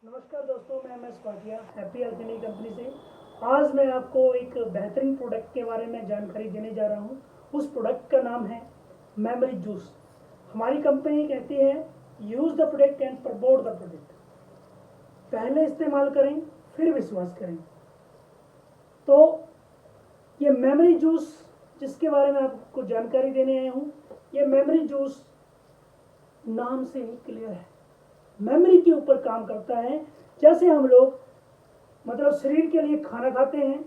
नमस्कार दोस्तों, मैं एम एस भाटिया हैप्पी अल्पिनी कंपनी से। आज मैं आपको एक बेहतरीन प्रोडक्ट के बारे में जानकारी देने जा रहा हूँ। उस प्रोडक्ट का नाम है मेमोरी जूस। हमारी कंपनी कहती है use the product and promote the product. पहले इस्तेमाल करें फिर विश्वास करें। तो ये मेमोरी जूस जिसके बारे में आपको जानकारी देने आया हूँ, ये मेमोरी जूस नाम से ही क्लियर है, मेमोरी के ऊपर काम करता है। जैसे हम लोग मतलब शरीर के लिए खाना खाते हैं,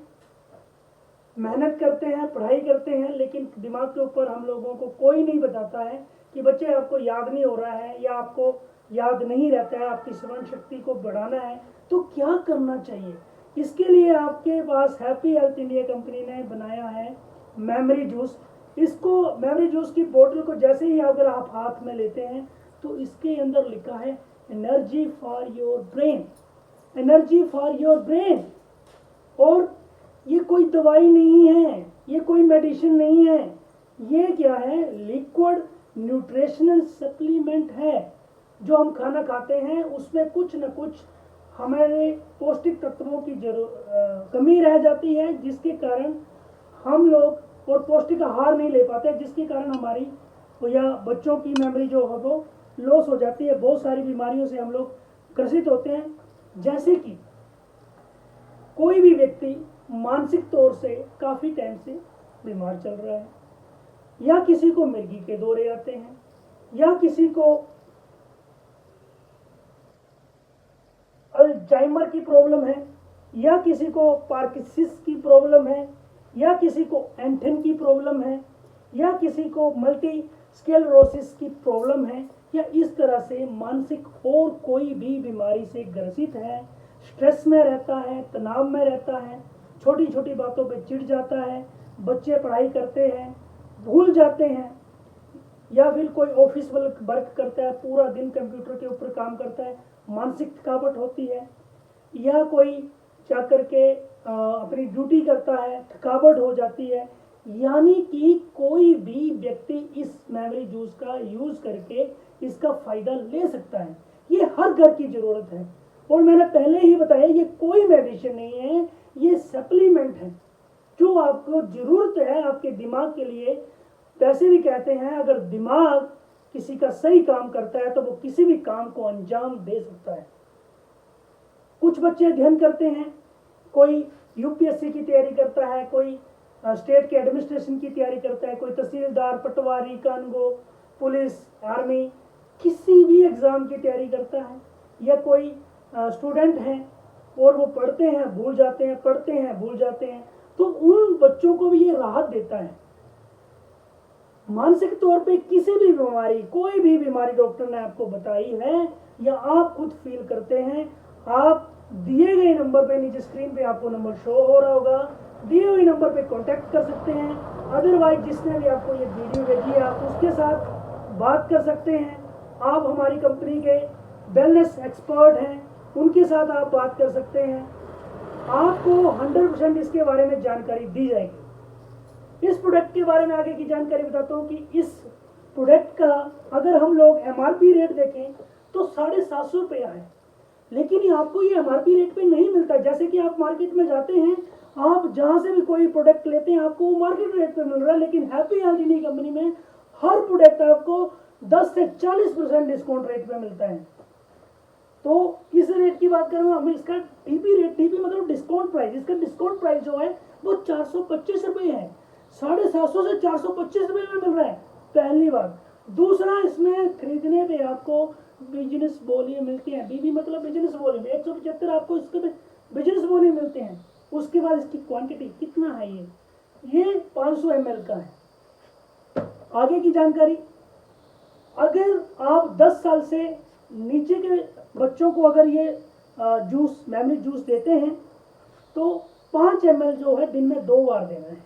मेहनत करते हैं, पढ़ाई करते हैं, लेकिन दिमाग के ऊपर हम लोगों को कोई नहीं बताता है कि बच्चे आपको याद नहीं हो रहा है या आपको याद नहीं रहता है, आपकी स्मरण शक्ति को बढ़ाना है तो क्या करना चाहिए। इसके लिए आपके पास हैप्पी हेल्थ इंडिया कंपनी ने बनाया है मेमोरी जूस। इसको मेमोरी जूस की बोतल को जैसे ही अगर आप हाथ में लेते हैं तो इसके अंदर लिखा है energy for your brain, energy for your brain. और ये कोई दवाई नहीं है, ये कोई मेडिसिन नहीं है, ये क्या है, लिक्विड न्यूट्रिशनल सप्लीमेंट है। जो हम खाना खाते हैं उसमें कुछ न कुछ हमारे पौष्टिक तत्वों की कमी रह जाती है, जिसके कारण हम लोग और पौष्टिक आहार नहीं ले पाते, जिसके कारण हमारी या बच्चों की मेमोरी जो है वो लॉस हो जाती है। बहुत सारी बीमारियों से हम लोग ग्रसित होते हैं। जैसे कि कोई भी व्यक्ति मानसिक तौर से काफ़ी टाइम से बीमार चल रहा है, या किसी को मिर्गी के दौरे आते हैं, या किसी को अल्जाइमर की प्रॉब्लम है, या किसी को पार्किंसंस की प्रॉब्लम है, या किसी को एंथन की प्रॉब्लम है, या किसी को मल्टी स्क्लेरोसिस की प्रॉब्लम है, या इस तरह से मानसिक और कोई भी बीमारी से ग्रसित है, स्ट्रेस में रहता है, तनाव में रहता है, छोटी छोटी बातों पे चिढ़ जाता है, बच्चे पढ़ाई करते हैं भूल जाते हैं, या फिर कोई ऑफिस वर्क करता है, पूरा दिन कंप्यूटर के ऊपर काम करता है, मानसिक थकावट होती है, या कोई जाकर के अपनी ड्यूटी करता है, थकावट हो जाती है। यानी कि कोई भी व्यक्ति इस मेमोरी जूस का यूज़ करके इसका फ़ायदा ले सकता है। ये हर घर की ज़रूरत है, और मैंने पहले ही बताया ये कोई मेडिसिन नहीं है, ये सप्लीमेंट है जो आपको ज़रूरत है आपके दिमाग के लिए। वैसे भी कहते हैं अगर दिमाग किसी का सही काम करता है तो वो किसी भी काम को अंजाम दे सकता है। कुछ बच्चे अध्ययन करते हैं, कोई यूपीएससी की तैयारी करता है, कोई स्टेट के एडमिनिस्ट्रेशन की तैयारी करता है, कोई तहसीलदार, पटवारी, कानगो, पुलिस, आर्मी, किसी भी एग्ज़ाम की तैयारी करता है, या कोई स्टूडेंट हैं और वो पढ़ते हैं भूल जाते हैं, पढ़ते हैं भूल जाते हैं, तो उन बच्चों को भी ये राहत देता है। मानसिक तौर पे किसी भी बीमारी, कोई भी बीमारी डॉक्टर ने आपको बताई है या आप खुद फील करते हैं, आप दिए गए नंबर पे, नीचे स्क्रीन पे आपको नंबर शो हो रहा होगा, दिए हुए नंबर पे कांटेक्ट कर सकते हैं। अदरवाइज जिसने भी आपको ये वीडियो भेजी है आप उसके साथ बात कर सकते हैं। आप हमारी कंपनी के वेलनेस एक्सपर्ट हैं, उनके साथ आप बात कर सकते हैं। आपको 100% इसके बारे में जानकारी दी जाएगी। इस प्रोडक्ट के बारे में आगे की जानकारी बताता हूँ कि इस प्रोडक्ट का अगर हम लोग एमआरपी रेट देखें तो 750 रुपया है, लेकिन आपको ये एमआरपी रेट पे नहीं मिलता। जैसे कि आप मार्केट में जाते हैं, आप जहाँ से भी कोई प्रोडक्ट लेते हैं आपको वो मार्केट रेट पे मिल रहा है, लेकिन हैप्पी हेल्थ इंडिया कंपनी में हर प्रोडक्ट आपको 10 से 40% डिस्काउंट रेट पे मिलता है। तो इस रेट की बात करें हमें इसका टीपी रेट, टीपी मतलब डिस्काउंट प्राइस, इसका डिस्काउंट प्राइस जो है वो 425 रुपये है। 750 से 425 रुपये में मिल रहा है, पहली बात। दूसरा, इसमें खरीदने पे आपको बिजनेस बोली मिलती है, बीबी मतलब बिजनेस बोली में 175 आपको इसके बिजनेस बोली मिलते हैं। उसके बाद इसकी क्वांटिटी कितना है, ये 500 ml का है। आगे की जानकारी, अगर आप 10 साल से नीचे के बच्चों को अगर ये जूस मेमोरी जूस देते हैं तो 5 ml जो है दिन में 2 बार देना है।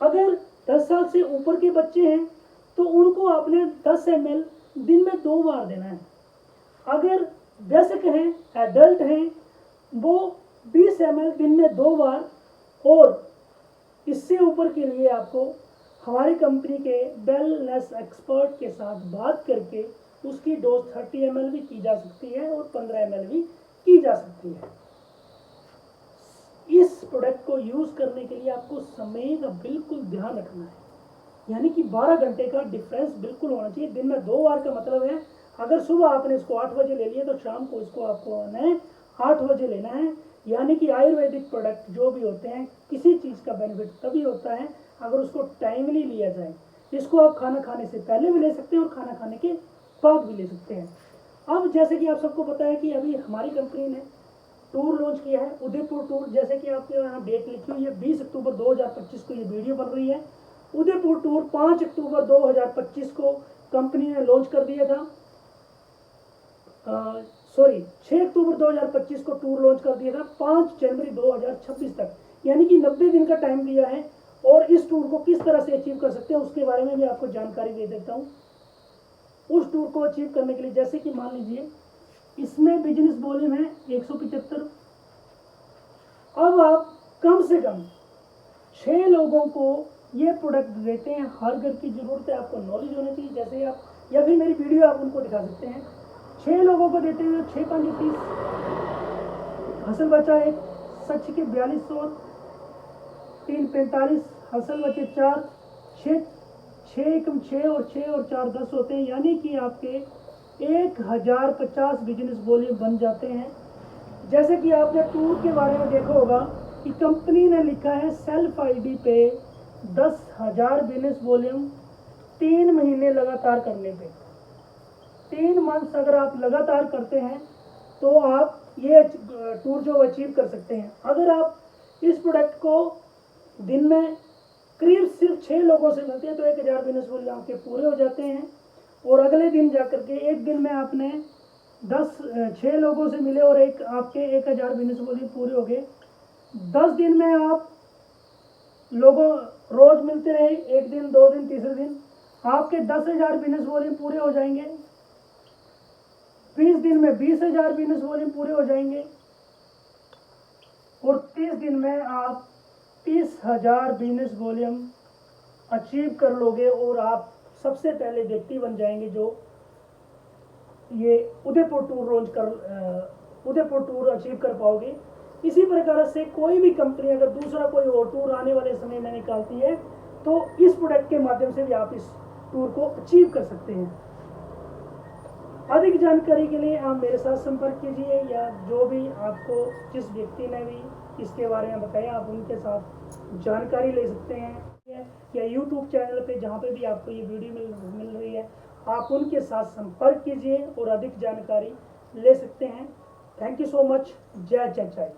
अगर 10 साल से ऊपर के बच्चे हैं तो उनको आपने 10 ml दिन में 2 बार देना है। अगर वयस्क हैं, एडल्ट हैं, वो 20 ml दिन में 2 बार, और इससे ऊपर के लिए आपको हमारी कंपनी के वेलनेस एक्सपर्ट के साथ बात करके उसकी डोज 30 ml भी की जा सकती है और 15 ml भी की जा सकती है। इस प्रोडक्ट को यूज करने के लिए आपको समय का बिल्कुल ध्यान रखना है, यानी कि 12 घंटे का डिफरेंस बिल्कुल होना चाहिए। दिन में 2 बार का मतलब है, अगर सुबह आपने इसको 8 बजे ले लिया तो शाम को इसको आपको आना है 8 बजे लेना है। यानी कि आयुर्वेदिक प्रोडक्ट जो भी होते हैं, किसी चीज़ का बेनिफिट तभी होता है अगर उसको टाइमली लिया जाए। इसको आप खाना खाने से पहले भी ले सकते हैं और खाना खाने के बाद भी ले सकते हैं। अब जैसे कि आप सबको पता है कि अभी हमारी कंपनी ने टूर लॉन्च किया है, उदयपुर टूर। जैसे कि आपके यहाँ डेट लिखी हुई है 20 अक्टूबर 2025 को ये वीडियो बन रही है। उदयपुर टूर 5 अक्टूबर 2025 को कंपनी ने लॉन्च कर दिया था। 6 अक्टूबर 2025 को टूर लॉन्च कर दिया था, 5 जनवरी 2026 तक, यानी कि 90 दिन का टाइम दिया है। और इस टूर को किस तरह से अचीव कर सकते हैं उसके बारे में भी आपको जानकारी दे देता हूँ। उस टूर को अचीव करने के लिए जैसे कि मान लीजिए इसमें बिजनेस वॉल्यूम है 175। अब आप कम से कम 6 लोगों को ये प्रोडक्ट देते हैं। हर घर की ज़रूरत है, आपको नॉलेज होनी चाहिए। जैसे आप या फिर मेरी वीडियो आप उनको दिखा सकते हैं। 6 लोगों को देते हैं, 6 5 30 हसल बचा एक, सच के 4200, 3 45 हसल बचे 4, 6 एकम 6 और 6 और 4 10 होते हैं, यानी कि आपके 1050 बिजनेस वॉल्यूम बन जाते हैं। जैसे कि आपने टूर के बारे में देखा होगा कि कंपनी ने लिखा है सेल्फ आईडी पे 10,000 बिजनेस वॉल्यूम 3 महीने लगातार करने पे। 3 मंथ्स अगर आप लगातार करते हैं तो आप ये टूर जो अचीव कर सकते हैं। अगर आप इस प्रोडक्ट को दिन में करीब सिर्फ 6 लोगों से मिलते हैं तो 1000 बिजनेस वॉल्यूम आपके पूरे हो जाते हैं। और अगले दिन जाकर के एक दिन में आपने 6 लोगों से मिले और आपके 1000 बिजनेस वॉल्यूम पूरे हो गए। 10 दिन में आप लोगों रोज मिलते रहे, एक दिन 2 दिन तीसरे दिन आपके 10,000 बिजनेस वॉल्यूम पूरे हो जाएंगे। 20 दिन में 20,000 बिजनेस वॉल्यूम पूरे हो जाएंगे और 30 दिन में आप 30,000 बिजनेस वॉल्यूम अचीव कर लोगे और आप सबसे पहले व्यक्ति बन जाएंगे जो ये उदयपुर टूर अचीव कर पाओगे। इसी प्रकार से कोई भी कंपनी अगर दूसरा कोई और टूर आने वाले समय में निकालती है तो इस प्रोडक्ट के माध्यम से भी आप इस टूर को अचीव कर सकते हैं। अधिक जानकारी के लिए आप मेरे साथ संपर्क कीजिए या जो भी आपको जिस व्यक्ति ने भी इसके बारे में बताया आप उनके साथ जानकारी ले सकते हैं, या YouTube चैनल पे जहाँ पे भी आपको ये वीडियो मिल रही है आप उनके साथ संपर्क कीजिए और अधिक जानकारी ले सकते हैं। Thank you so much. जय जय जय।